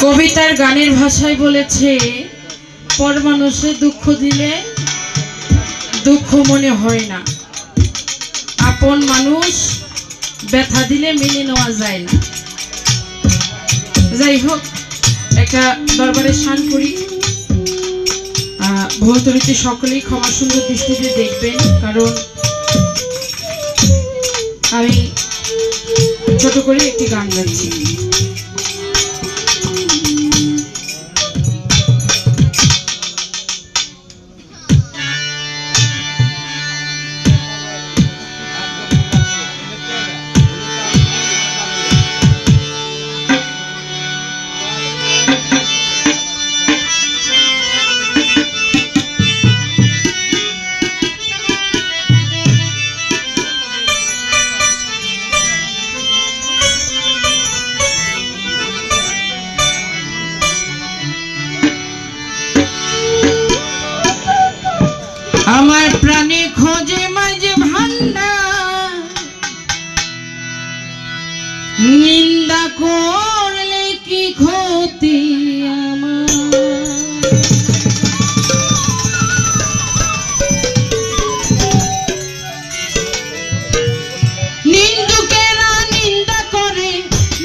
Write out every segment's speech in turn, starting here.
কবিতার গানের ভাষায় বলেছে, পর মানুষে দুঃখ দিলে দুঃখ মনে হয় না, আপন মানুষ ব্যথা দিলে মেনে নেওয়া যায় না। যাই হোক, একটা দরবারে শান করি। ভুল ত্রুটি সকলেই ক্ষমা সুন্দর দৃষ্টিতে দেখবেন, কারণ আমি ছোট করে একটি গান গাচ্ছি। আমার প্রাণে খোঁজে মাঝে ভান্ডার, নিন্দা করলে কি ক্ষতি আমার। নিন্দুকেরা নিন্দা করে,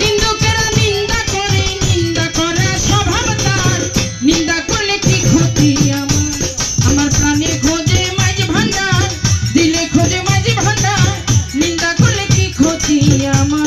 নিন্দুকেরা নিন্দা করে, নিন্দা করে স্বভাব তার, নিন্দা করলে কি ক্ষতি আমার। আমার প্রাণে খোঁজে মাঝে ভান্ডার, দিলে খোঁজে মাঝে ভান্ডার, নিন্দা করলে কি ক্ষতি আমার।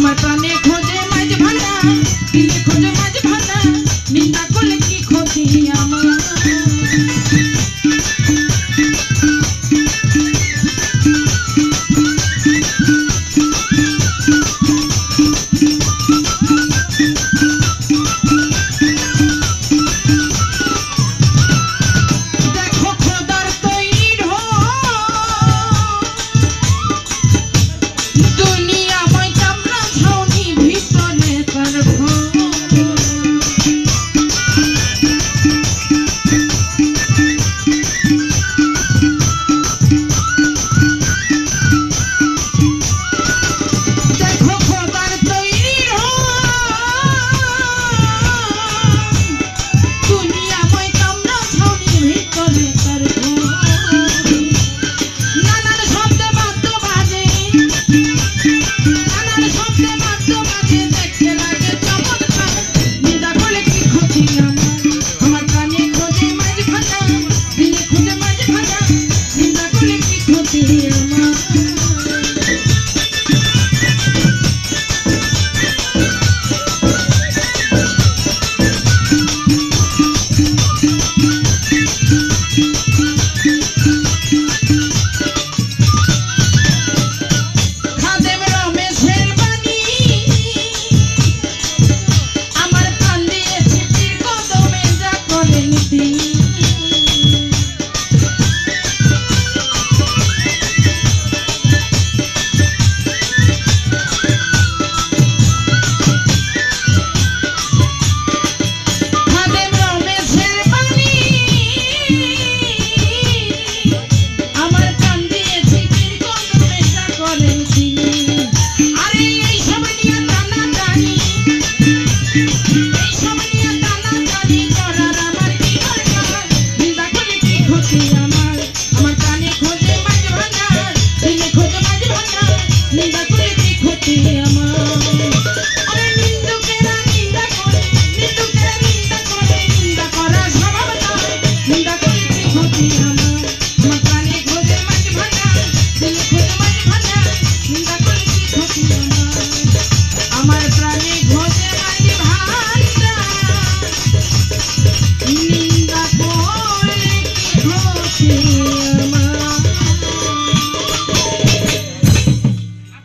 আমার প্রাণে খোঁজে মাঝে ভান্ডার, দিলে খোঁজে মাঝে ভান্ডার।